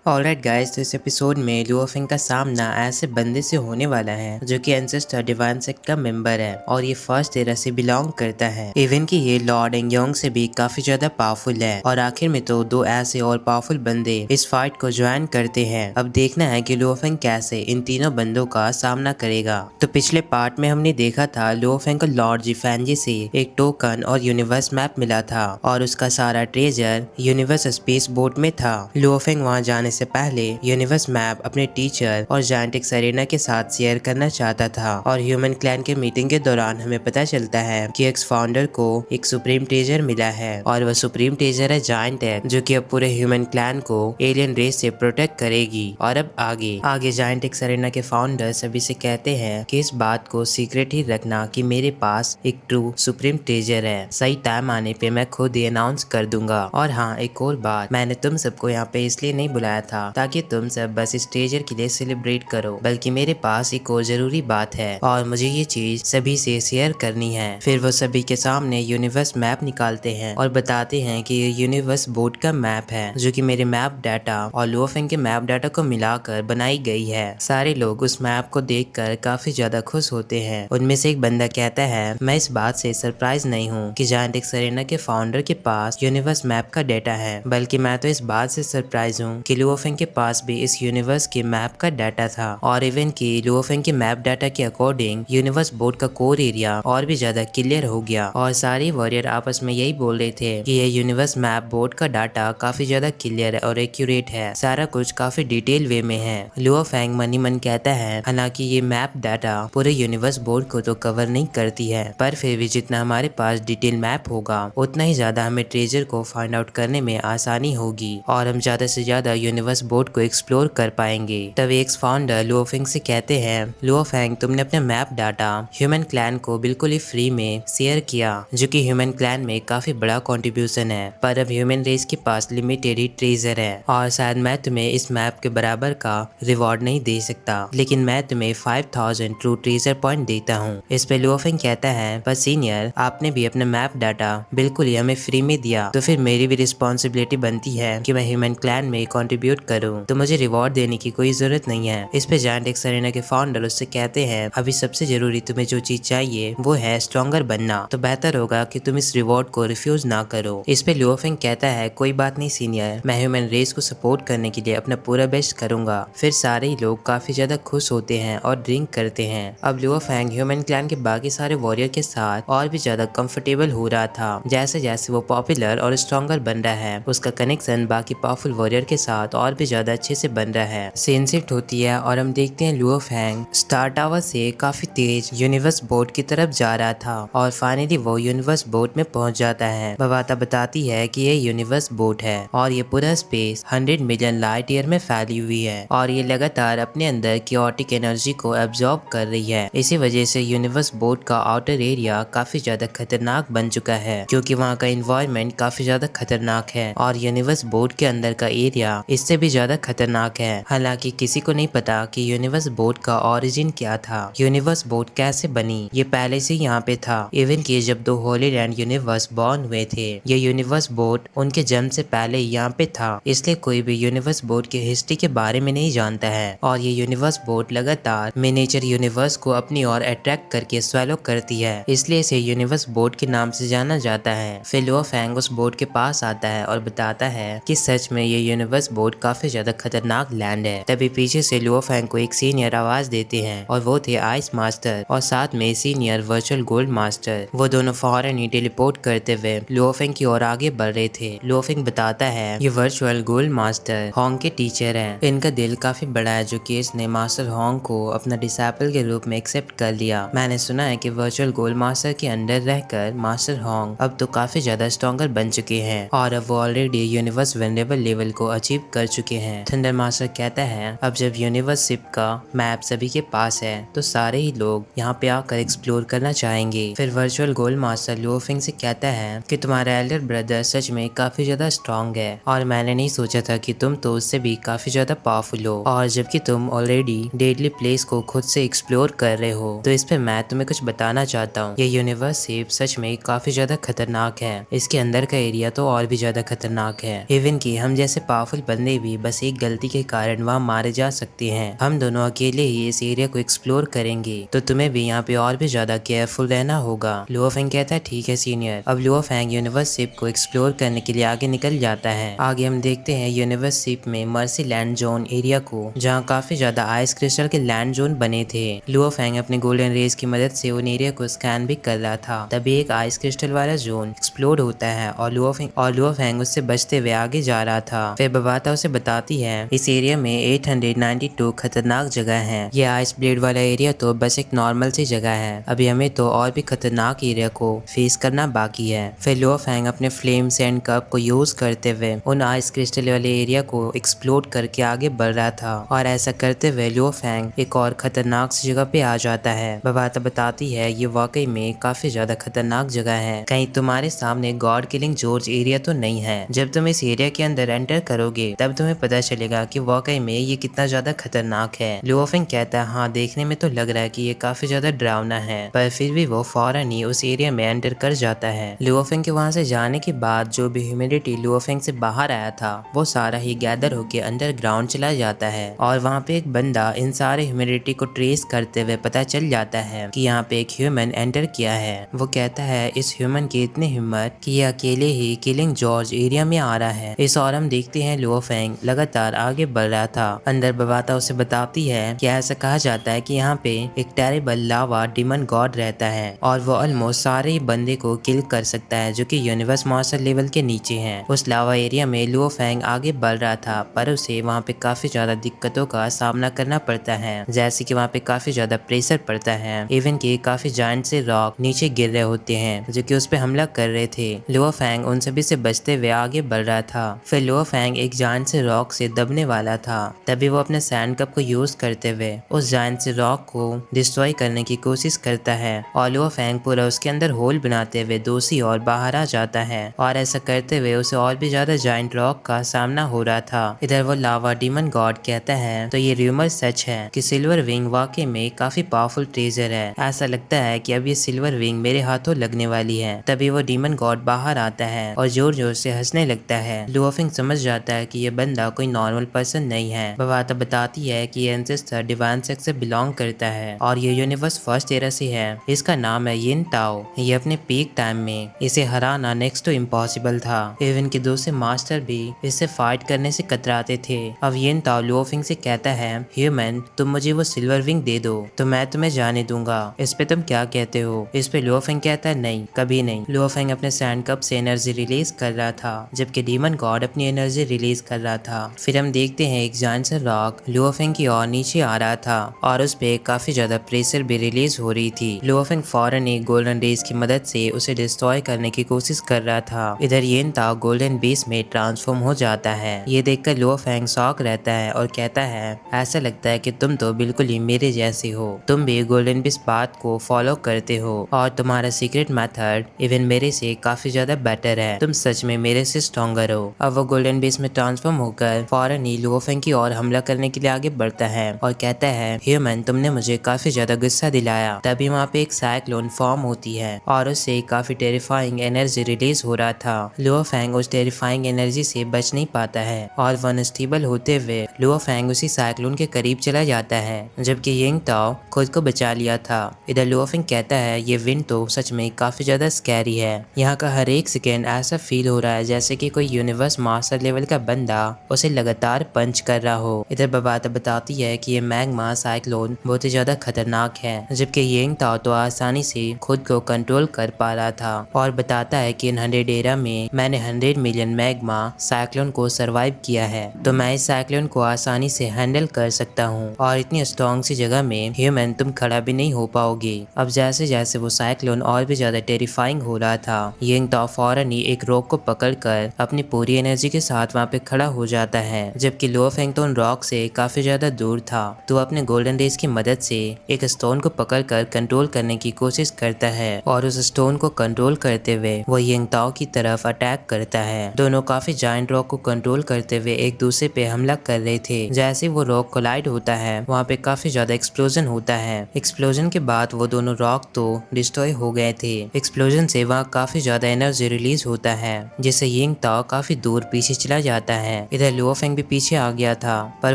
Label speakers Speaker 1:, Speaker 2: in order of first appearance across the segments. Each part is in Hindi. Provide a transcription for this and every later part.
Speaker 1: ऑलराइट गाइस, तो इस एपिसोड में लुओफिंग का सामना ऐसे बंदे से होने वाला है जो कि एंसेस्टर डिवाइन सेक्ट का मेंबर है और ये फर्स्ट एरा से बिलोंग करता है। इवन कि ये लॉर्ड एंग्योंग से भी काफी ज्यादा पावरफुल है और आखिर में तो दो ऐसे और पावरफुल बंदे इस फाइट को ज्वाइन करते हैं। अब देखना है कि लुओफिंग कैसे इन तीनों बंदों का सामना करेगा। तो पिछले पार्ट में हमने देखा था लुओफिंग को लॉर्ड जिफेंजी से एक टोकन और यूनिवर्स मैप मिला था और उसका सारा ट्रेजर यूनिवर्स स्पेस बोट में था। लुओफिंग वहां जाने से पहले यूनिवर्स मैप अपने टीचर और जायंटिक सेरेना के साथ शेयर करना चाहता था और ह्यूमन क्लैन के मीटिंग के दौरान हमें पता चलता है कि एक्स फाउंडर को एक सुप्रीम ट्रेजर मिला है और वह सुप्रीम ट्रेजर है जायंट है जो कि अब पूरे ह्यूमन क्लैन को एलियन रेस से प्रोटेक्ट करेगी। और अब आगे जायंटिक सेरेना के फाउंडर सभी से कहते हैं कि इस बात को सीक्रेट ही रखना कि मेरे पास एक ट्रू सुप्रीम ट्रेजर है। सही टाइम आने पे मैं खुद ही अनाउंस कर दूंगा। और हाँ, एक और बात, मैंने तुम सबको यहाँ पे इसलिए नहीं बुलाया था ताकि तुम सब बस इस ट्रेजर के लिए सेलिब्रेट करो, बल्कि मेरे पास एक और जरूरी बात है और मुझे ये चीज सभी से शेयर करनी है। फिर वो सभी के सामने यूनिवर्स मैप निकालते हैं और बताते हैं कि ये यूनिवर्स बोर्ड का मैप है जो कि मेरे मैप डाटा और लुओफिंग के मैप डाटा को मिलाकर बनाई गई है। सारे लोग उस मैप को देखकर काफी ज्यादा खुश होते हैं। उनमें से एक बंदा कहता है, मैं इस बात से सरप्राइज नहीं हूँ कि जायंटिक सेरेना के फाउंडर के पास यूनिवर्स मैप का डाटा है, बल्कि मैं तो इस बात से सरप्राइज हूँ कि लुओफिंग के पास भी इस यूनिवर्स के मैप का डाटा था और इवन की लुओफिंग के मैप डाटा के अकॉर्डिंग यूनिवर्स बोर्ड का कोर एरिया और भी ज्यादा क्लियर हो गया और सारे वॉरियर आपस में यही बोल रहे थे कि ये यूनिवर्स मैप बोर्ड का डाटा काफी ज्यादा क्लियर और एक्यूरेट है, सारा कुछ काफी डिटेल वे में है। लुओफिंग मन ही मन कहता है, हालांकि ये मैप डाटा पूरे यूनिवर्स बोर्ड को तो कवर नहीं करती है, पर फिर भी जितना हमारे पास डिटेल मैप होगा उतना ही ज्यादा हमें ट्रेजर को फाइंड आउट करने में आसानी होगी और हम ज्यादा से ज्यादा यूनिवर्स बोर्ड को एक्सप्लोर कर पाएंगे। तब एक्स फाउंडर लुओफिंग से कहते हैं, लुओफिंग तुमने अपने मैप डाटा ह्यूमन क्लैन को बिल्कुल ही फ्री में शेयर किया जो कि ह्यूमन क्लैन में काफी बड़ा कंट्रीब्यूशन है, पर अब ह्यूमन रेस के पास लिमिटेड ही ट्रेजर है और शायद मैं तुम्हें इस मैप के बराबर का रिवॉर्ड नहीं दे सकता, लेकिन मैं तुम्हें 5000 ट्रू ट्रेजर पॉइंट देता हूँ। इस पे लुओफिंग कहता है, पर सीनियर आपने भी अपना मैप डाटा बिल्कुल ही हमें फ्री में दिया, तो फिर मेरी भी रिस्पॉन्सिबिलिटी बनती है कि मैं ह्यूमन क्लैन में कंट्रीब्यूट करूं, तो मुझे रिवॉर्ड देने की कोई जरूरत नहीं है। इस पे जायंटिक सेरेना के फाउंडर उससे कहते हैं, अभी सबसे जरूरी तुम्हें जो चीज चाहिए वो है स्ट्रॉन्गर बनना, तो बेहतर होगा कि तुम इस रिवॉर्ड को रिफ्यूज ना करो। इस पे लुओफिंग कहता है, कोई बात नहीं सीनियर, मैं ह्यूमन रेस को सपोर्ट करने के लिए अपना पूरा बेस्ट करूंगा। फिर सारे ही लोग काफी ज्यादा खुश होते हैं और ड्रिंक करते हैं। अब लुओफिंग ह्यूमन क्लैन के बाकी सारे वॉरियर के साथ और भी ज्यादा कंफर्टेबल हो रहा था। जैसे जैसे वो पॉपुलर और स्ट्रॉन्गर बन रहा है, उसका कनेक्शन बाकी पावरफुल वॉरियर के साथ और भी ज्यादा अच्छे से बन रहा है। सीन शिफ्ट होती है और हम देखते हैं लुओफिंग स्टार टावर से काफी तेज यूनिवर्स बोर्ड की तरफ जा रहा था और फाइनली वो यूनिवर्स बोर्ड में पहुंच जाता है। बवाता बताती है कि ये यूनिवर्स बोर्ड है और ये पूरा स्पेस 100 मिलियन लाइट ईयर में फैली हुई है और ये लगातार अपने अंदर क्योटिक एनर्जी को एब्जॉर्ब कर रही है। इसी वजह से यूनिवर्स बोर्ड का आउटर एरिया काफी ज्यादा खतरनाक बन चुका है, क्योंकि वहाँ का एनवायरनमेंट काफी ज्यादा खतरनाक है और यूनिवर्स बोर्ड के अंदर का एरिया इससे भी ज्यादा खतरनाक है। हालांकि किसी को नहीं पता कि यूनिवर्स बोर्ड का ओरिजिन क्या था, यूनिवर्स बोर्ड कैसे बनी, ये पहले से यहाँ पे था। इवन कि जब दो होली लैंड यूनिवर्स बॉर्न हुए थे, ये यूनिवर्स बोर्ड उनके जन्म से पहले यहाँ पे था, इसलिए कोई भी यूनिवर्स बोर्ड की हिस्ट्री के बारे में नहीं जानता है और ये यूनिवर्स बोर्ड लगातार मिनिएचर यूनिवर्स को अपनी ओर अट्रैक्ट करके स्वेलो करती है, इसलिए इसे यूनिवर्स बोर्ड के नाम से जाना जाता है। फिर लुओफिंग उस बोर्ड के पास आता है और बताता है कि सच में ये यूनिवर्स बोर्ड काफी ज्यादा खतरनाक लैंड है। तभी पीछे से लुओफिंग को एक सीनियर आवाज देते हैं और वो थे आइस मास्टर और साथ में सीनियर वर्चुअल गोल्ड मास्टर। वो दोनों फौरन ही टेलीपोर्ट करते हुए लुओफिंग की ओर आगे बढ़ रहे थे। लुओफिंग बताता है, ये वर्चुअल गोल्ड मास्टर होंग के टीचर हैं। इनका दिल काफी बड़ा है जो कि इसने मास्टर होंग को अपना डिसाइपल के रूप में एक्सेप्ट कर लिया। मैंने सुना है कि वर्चुअल गोल्ड मास्टर के अंडर रहकर मास्टर होंग अब तो काफी ज्यादा स्ट्रॉन्गर बन चुके हैं और अब वो ऑलरेडी यूनिवर्स वेनेबल लेवल को अचीव कर चुके हैं। थंडर मास्टर कहता है, अब जब यूनिवर्स शिप का मैप सभी के पास है तो सारे ही लोग यहाँ पे आकर एक्सप्लोर करना चाहेंगे। फिर वर्चुअल गोल्ड मास्टर लुओफिंग से कहता है कि तुम्हारा एल्डर ब्रदर सच में काफी ज्यादा स्ट्रॉन्ग है और मैंने नहीं सोचा था कि तुम तो उससे भी काफी ज्यादा पावरफुल हो, और जबकि तुम ऑलरेडी डेडली प्लेस को खुद से एक्सप्लोर कर रहे हो, तो इस पे मैं तुम्हें कुछ बताना चाहता हूँ। ये यूनिवर्स शिप सच में काफी ज्यादा खतरनाक है, इसके अंदर का एरिया तो और भी ज्यादा खतरनाक है। इवन कि हम जैसे पावरफुल बंदे सारे भी बस एक गलती के कारण वहाँ मारे जा सकते हैं। हम दोनों अकेले ही इस एरिया को एक्सप्लोर करेंगे, तो तुम्हें भी यहाँ पे और भी ज्यादा केयरफुल रहना होगा। लुओ फेंग कहता है ठीक है सीनियर। अब लुओ फेंग यूनिवर्स शिप को एक्सप्लोर करने के लिए आगे निकल जाता है। आगे हम देखते हैं यूनिवर्स शिप में मर्सी लैंड जोन एरिया को, जहाँ काफी ज्यादा आइस क्रिस्टल के लैंड जोन बने थे। लुओ फेंग अपने गोल्डन रेज की मदद से उन एरिया को स्कैन भी कर रहा था, तभी एक आइस क्रिस्टल वाला जोन एक्सप्लोड होता है और लुओ फेंग उससे बचते हुए आगे जा रहा था। फिर बबाता उसे बताती है इस एरिया में 892 खतरनाक जगह है। ये आइस ब्लेड वाला एरिया तो बस एक नॉर्मल सी जगह है, अभी हमें तो और भी खतरनाक एरिया को फेस करना बाकी है। फिर लुओ फेंग अपने फ्लेम सैंड कप को यूज करते हुए उन आइस क्रिस्टल वाले एरिया को एक्सप्लोड करके आगे बढ़ रहा था, और ऐसा करते हुए लुओ फेंग एक और खतरनाक सी जगह पे आ जाता है। बबाता बताती है ये वाकई में काफी ज्यादा खतरनाक जगह है, कहीं तुम्हारे सामने गॉड किलिंग जॉर्ज एरिया तो नहीं है। जब तुम इस एरिया के अंदर एंटर करोगे तब तुम्हें पता चलेगा कि वाकई में ये कितना ज्यादा खतरनाक है। लुओ फेंग कहता है हाँ देखने में तो लग रहा है कि ये काफी ज्यादा डरावना है, पर फिर भी वो फौरन ही उस एरिया में एंटर कर जाता है। लुओ फेंग के वहाँ से जाने के बाद जो भी ह्यूमिडिटी लुओ फेंग से बाहर आया था वो सारा ही गैदर होके अंडरग्राउंड चला जाता है, और वहाँ पे एक बंदा इन सारे ह्यूमिडिटी को ट्रेस करते हुए पता चल जाता है कि यहाँ पे एक ह्यूमन एंटर किया है। वो कहता है इस ह्यूमन की इतनी हिम्मत कि ये अकेले ही किलिंग जॉर्ज एरिया में आ रहा है। इस और हम देखते हैं लुओ फेंग लगातार आगे बढ़ रहा था। अंदर बबाता उसे बताती है कि ऐसा कहा जाता है कि यहाँ पे एक टेरेबल लावा डिमन गॉड रहता है, और वो ऑलमोस्ट सारे बंदे को किल कर सकता है जो कि यूनिवर्स मास्टर लेवल के नीचे है। उस लावा एरिया में लुओ फेंग आगे बढ़ रहा था, पर उसे वहाँ पे काफी ज्यादा दिक्कतों का सामना करना पड़ता है, जैसे कि वहाँ पे काफी ज्यादा प्रेशर पड़ता है, इवन कि काफी जायंट से रॉक नीचे गिर रहे होते हैं जो कि उस पे हमला कर रहे थे। लुओ फेंग उन सभी से बचते हुए आगे बढ़ रहा था। फिर लुओ फेंग एक जायंट से रॉक से दबने वाला था, तभी वो अपने सैंड कप को यूज करते हुए उस जायंट से रॉक को डिस्ट्रॉय करने की कोशिश करता है, और लुओ फेंग पूरा उसके अंदर होल बनाते हुए दूसरी ओर बाहर आ जाता है, और ऐसा करते हुए उसे और भी ज्यादा जायंट रॉक का सामना हो रहा था। इधर वो लावा डीमन गॉड कहता है तो ये रूमर सच है कि सिल्वर विंग वाकई में काफी पावरफुल ट्रेजर है। ऐसा लगता है कि अब ये सिल्वर विंग मेरे हाथों लगने वाली है। तभी वो डीमन गॉड बाहर आता है और जोर जोर से हंसने लगता है। लुओ फेंग समझ जाता है कि ये बंदा कोई नॉर्मल पर्सन नहीं है। बबाता बताती है कि ये एंसेस्टर डिवाइन सेक्स से बिलोंग करता है और ये यूनिवर्स फर्स्ट एरा से है। इसका नाम है यिन ताओ। ये अपने पीक टाइम में इसे हराना नेक्स्ट टू इम्पॉसिबल था। इवन के दूसरे मास्टर भी इससे फाइट करने से कतराते थे। अब यिन ताओ लुओ फेंग से कहता है ह्यूमन तुम मुझे वो सिल्वर विंग दे दो तो मैं तुम्हें जाने दूंगा। इस पे तुम क्या कहते हो? इस पे लुओ फेंग कहता है नहीं, कभी नहीं। लुओ फेंग अपने सैंड कप से एनर्जी रिलीज कर रहा था, जबकि डीमन गॉड अपनी एनर्जी रिलीज कर रहा था। फिर हम देखते हैं एक जायंट सा रॉक लुओ फेंग की ओर नीचे आ रहा था और उस पे काफी ज्यादा प्रेशर भी रिलीज हो रही थी। लुओ फेंग फौरन एक गोल्डन रेस की मदद से उसे डिस्ट्रॉय करने की कोशिश कर रहा था। इधर येन ताओ गोल्डन बेस में ट्रांसफॉर्म हो जाता है। ये देखकर लुओ फेंग शॉक रहता है और कहता है ऐसा लगता है कि तुम तो बिल्कुल ही मेरे जैसे हो। तुम भी गोल्डन बेस बात को फॉलो करते हो और तुम्हारा सीक्रेट मेथड इवन मेरे से काफी ज्यादा बेटर है। तुम सच में मेरे से स्ट्रॉन्गर हो। अब वो गोल्डन बेस में ट्रांसफॉर्म होकर फौरन ही लुओ फेंग की ओर हमला करने के लिए आगे बढ़ता है और कहता है ह्यूमन तुमने मुझे काफी ज्यादा गुस्सा दिलाया। तभी वहाँ पे एक साइक्लोन फॉर्म होती है और उससे काफी टेरिफाइंग एनर्जी रिलीज हो रहा था। लुओ फेंग उस टेरिफाइंग एनर्जी से बच नहीं पाता है और अनस्टेबल होते हुए लुओ फेंग उसी साइक्लोन के करीब चला जाता है, जबकि यिंग ताओ खुद को बचा लिया था। इधर लुओ फेंग कहता है ये विंड तो सच में काफी ज्यादा स्कैरी है। यहाँ का हर एक सेकेंड ऐसा फील हो रहा है जैसे कि कोई यूनिवर्स मास्टर लेवल का बंदा उसे लगातार पंच कर रहा हो। इधर बबाता बताती है कि ये मैग्मा साइक्लोन बहुत ही ज्यादा खतरनाक है, जबकि यिंग ताओ तो आसानी से खुद को कंट्रोल कर पा रहा था और बताता है कि इन 100 एरा में मैंने 100 मिलियन मैग्मा साइक्लोन को सरवाइव किया है, तो मैं इस साइक्लोन को आसानी से हैंडल कर सकता हूँ और इतनी स्ट्रॉन्ग सी जगह में ह्यूमन तुम खड़ा भी नहीं हो पाओगे। अब जैसे जैसे वो साइक्लोन और भी ज्यादा टेरिफाइंग हो रहा था, यिंग ताओ फौरन ही एक रॉक को पकड़कर अपनी पूरी एनर्जी के साथ वहाँ पे खड़ा हो जाता है, जबकि लुओ फेंग तो उन रॉक से काफी ज्यादा दूर था। तो अपने गोल्डन रेस की मदद से एक स्टोन को पकड़कर कंट्रोल करने की कोशिश करता है और उस स्टोन को कंट्रोल करते हुए वो यिंग ताओ की तरफ अटैक करता है। दोनों काफी जायंट रॉक को कंट्रोल करते हुए एक दूसरे पे हमला कर रहे थे। जैसे वो रॉक कोलाइड होता है वहाँ पे काफी ज्यादा एक्सप्लोजन होता है। एक्सप्लोजन के बाद वो दोनों रॉक तो डिस्ट्रॉय हो गए थे। एक्सप्लोजन से वहाँ काफी ज्यादा एनर्जी रिलीज होता है जिससे यिंग ताओ काफी दूर पीछे चला जाता है इधर लुओफेंग भी पीछे आ गया था, पर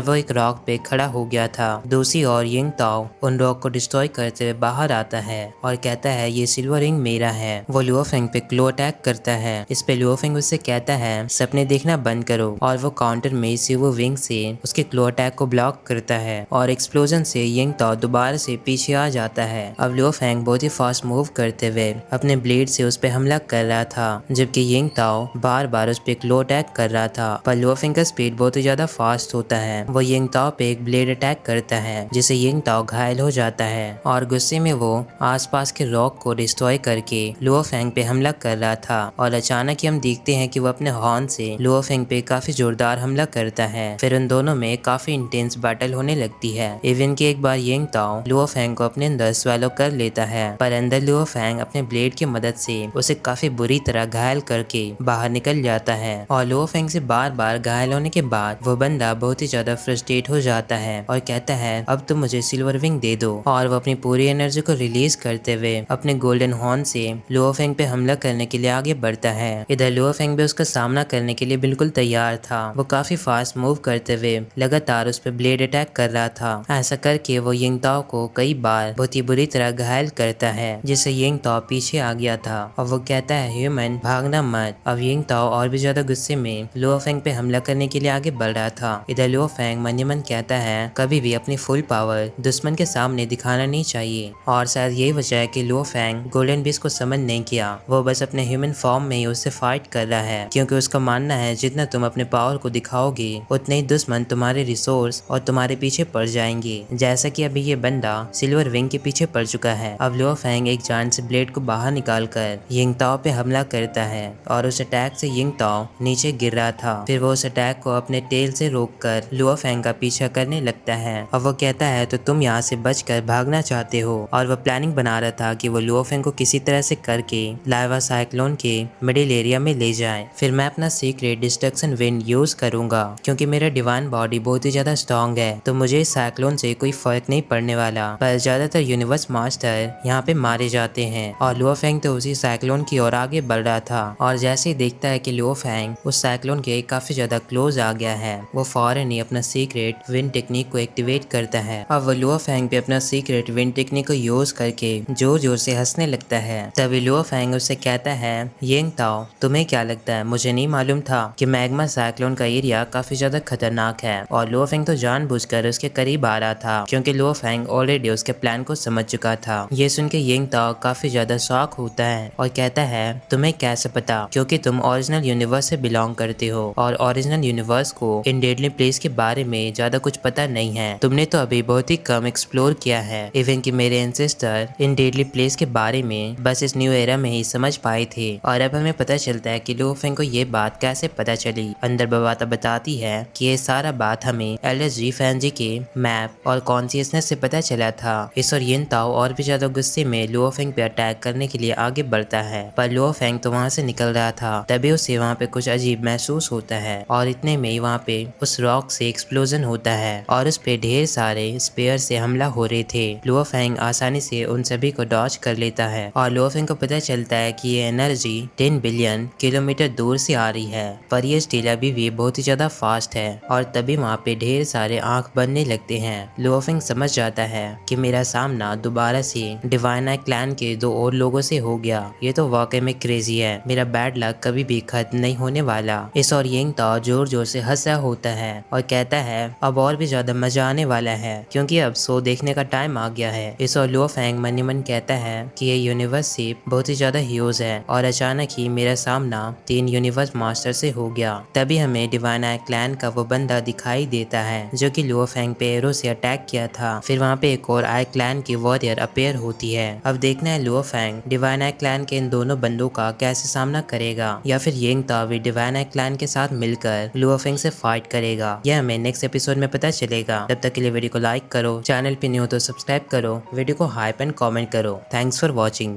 Speaker 1: वो एक रॉक पे खड़ा हो गया था। दूसरी ओर यिंग ताओ उन रॉक को डिस्ट्रॉय करते हुए बाहर आता है और कहता है ये सिल्वर रिंग मेरा है। वो लुओफेंग पे क्लो अटैक करता है। इस पे लुओफेंग उससे कहता है सपने देखना बंद करो, और वो काउंटर में सिल्वर विंग से उसके क्लो अटैक को ब्लॉक करता है और एक्सप्लोजन से यिंग ताओ दोबारा से पीछे आ जाता है। अब लुओफेंग बहुत ही फास्ट मूव करते हुए अपने ब्लेड से उस पे हमला कर रहा था, जबकि यिंग ताओ बार बार उस पे क्लो अटैक कर रहा था। पर लुओफेंग का स्पीड बहुत ही ज्यादा फास्ट होता है। वो यिंग ताओ पे एक ब्लेड अटैक करता है, जिससे यिंग ताओ घायल हो जाता है और गुस्से में वो आसपास के रॉक को डिस्ट्रॉय करके लुओफेंग पे हमला कर रहा था। और अचानक ही हम देखते हैं कि वो अपने हॉर्न से लुओफेंग पे काफी जोरदार हमला करता है। फिर उन दोनों में काफी इंटेंस बैटल होने लगती है। इवन की एक बार यिंग ताओ लुओफेंग को अपने अंदर स्वेलो कर लेता है, पर अंदर लुओफेंग अपने ब्लेड की मदद से उसे काफी बुरी तरह घायल करके बाहर निकल जाता है। और लुओफेंग से बार बार घायल होने के बाद वो बंदा बहुत ही ज्यादा फ्रस्ट्रेट हो जाता है और कहता है अब तुम मुझे सिल्वर विंग दे दो। और वो अपनी पूरी एनर्जी को रिलीज करते हुए अपने गोल्डन हॉर्न से लुओफेंग पे हमला करने के लिए आगे बढ़ता है। इधर लुओफेंग भी उसका सामना करने के लिए बिल्कुल तैयार था। वो काफी फास्ट मूव करते हुए लगातार उस पर ब्लेड अटैक कर रहा था। ऐसा करके वो यिंग ताओ को कई बार बहुत ही बुरी तरह घायल करता है, जिससे यिंग ताओ पीछे आ गया था। और वो कहता है ह्यूमन भागना मत। अब यिंग ताओ और भी ज्यादा गुस्से में लुओफेंग पे हमला करने के लिए आगे बढ़ रहा था। इधर लुओफेंग मन ही मन कहता है कभी भी अपनी फुल पावर दुश्मन के सामने दिखाना नहीं चाहिए। और शायद यही वजह है कि लुओफेंग गोल्डन बीस्ट को समझ नहीं किया। वो बस अपने ह्यूमन फॉर्म में ही उससे फाइट कर रहा है, क्योंकि उसका मानना है जितना तुम अपने पावर को दिखाओगे उतने ही दुश्मन तुम्हारे रिसोर्स और तुम्हारे पीछे पड़ जाएंगे। जैसा कि अभी ये बंदा सिल्वर विंग के पीछे पड़ चुका है। अब लुओफेंग एक जान से ब्लेड को बाहर निकालकर यिंग ताओ पे हमला करता है और उस अटैक से यिंग ताओ नीचे गिर रहा था। फिर वो उस अटैक को अपने टेल से रोककर लुओफेंग का पीछा करने लगता है। और वो कहता है तो तुम यहाँ से बचकर भागना चाहते हो। और वो प्लानिंग बना रहा था कि वो लुओफेंग को किसी तरह से करके लावा साइक्लोन के मिडिल एरिया में ले जाए। फिर मैं अपना सीक्रेट डिस्ट्रक्शन विंड यूज करूंगा, क्योंकि मेरा डिवाइन बॉडी बहुत ही ज्यादा स्ट्रॉन्ग है, तो मुझे इस साइक्लोन से कोई फर्क नहीं पड़ने वाला। पर ज्यादातर यूनिवर्स मास्टर यहाँ पे मारे जाते हैं। और लुओफेंग तो उसी साइक्लोन की ओर आगे बढ़ रहा था। और जैसे ही देखता है कि लुओफेंग उस साइक्लोन के काफी ज्यादा क्लोज आ गया है, वो फौरन ही अपना सीक्रेट विंड टेक्निक को एक्टिवेट करता है। अब वो लुओफेंग पे अपना सीक्रेट विंड टेक्निक को यूज करके जोर जोर से हंसने लगता है। तभी लुओफेंग उससे कहता है यिंग ताओ तुम्हें क्या लगता है मुझे नहीं मालूम था कि मैग्मा साइक्लोन का एरिया काफी ज्यादा खतरनाक है। और लुओफेंग तो जानबूझकर उसके करीब आ रहा था, क्योंकि लुओफेंग ऑलरेडी उसके प्लान को समझ चुका था। ये सुन के यिंग ताओ काफी ज्यादा शॉक होता है और कहता है तुम्हें कैसे पता, क्योंकि तुम ओरिजिनल यूनिवर्स से बिलोंग करते हो और ओरिजिनल यूनिवर्स को इन डेडली प्लेस के बारे में ज्यादा कुछ पता नहीं है। तुमने तो अभी बहुत ही कम एक्सप्लोर किया है। इवन कि मेरे एंसेस्टर इन डेडली प्लेस के बारे में बस इस न्यू एरा में ही समझ पाए थे। और अब हमें पता चलता है कि लुओफेंग को ये बात कैसे पता चली। अंदर बवाता बताती है कि ये सारा बात हमें एलएसजी फैंजी के मैप और कॉन्शियसनेस से पता चला था। इस और यिंग ताओ और भी ज्यादा गुस्से में लुओफेंग पे अटैक करने के लिए आगे बढ़ता है, पर लुओफेंग तो वहाँ से निकल रहा था। तभी उसे वहाँ पे कुछ अजीब महसूस होता है और इतने में ही वहाँ पे उस रॉक से एक्सप्लोजन होता है और उस पे ढेर सारे स्पेयर से हमला हो रहे थे। लुओफेंग आसानी से उन सभी को डॉज कर लेता है और लुओफेंग को पता चलता है कि ये एनर्जी 10 बिलियन किलोमीटर दूर से आ रही है, पर ये स्टील अभी भी बहुत ही ज्यादा फास्ट है। और तभी वहाँ पे ढेर सारे आंख बनने लगते हैं। लुओफेंग समझ जाता है कि मेरा सामना दोबारा से डिवाइन आई क्लैन के 2 और लोगों से हो गया। ये तो वाकई में क्रेजी है। मेरा बैड लक कभी भी खत्म नहीं होने वाला। इस और यिंग ताओ जोर जोर से हंसा होता है और कहता है अब और भी ज्यादा मजा आने वाला है, क्योंकि अब शो देखने का टाइम आ गया है। इस और लुओफेंग मन ही मन कहता है कि ये यूनिवर्स बहुत ही ज्यादा ह्यूज है और अचानक ही मेरा सामना 3 यूनिवर्स मास्टर से हो गया। तभी हमें डिवाइन आई क्लैन का वो बंदा दिखाई देता है जो कि लुओफेंग पे एरो से अटैक किया था। फिर वहाँ पे एक और आई क्लैन की वॉरियर अपेयर होती है। अब देखना है लुओफेंग डिवाइन आई क्लैन के इन दोनों बंदों का कैसे सामना करेगा, या फिर यिंग ताओ भी डिवाइन आई क्लैन के साथ मिलकर लुओफेंग से फाइट करेगा। यह हमें नेक्स्ट एपिसोड में पता चलेगा। तब तक के लिए वीडियो को लाइक करो, चैनल पे न्यू हो तो सब्सक्राइब करो, वीडियो को हाइप एंड कमेंट करो। Thanks for watching.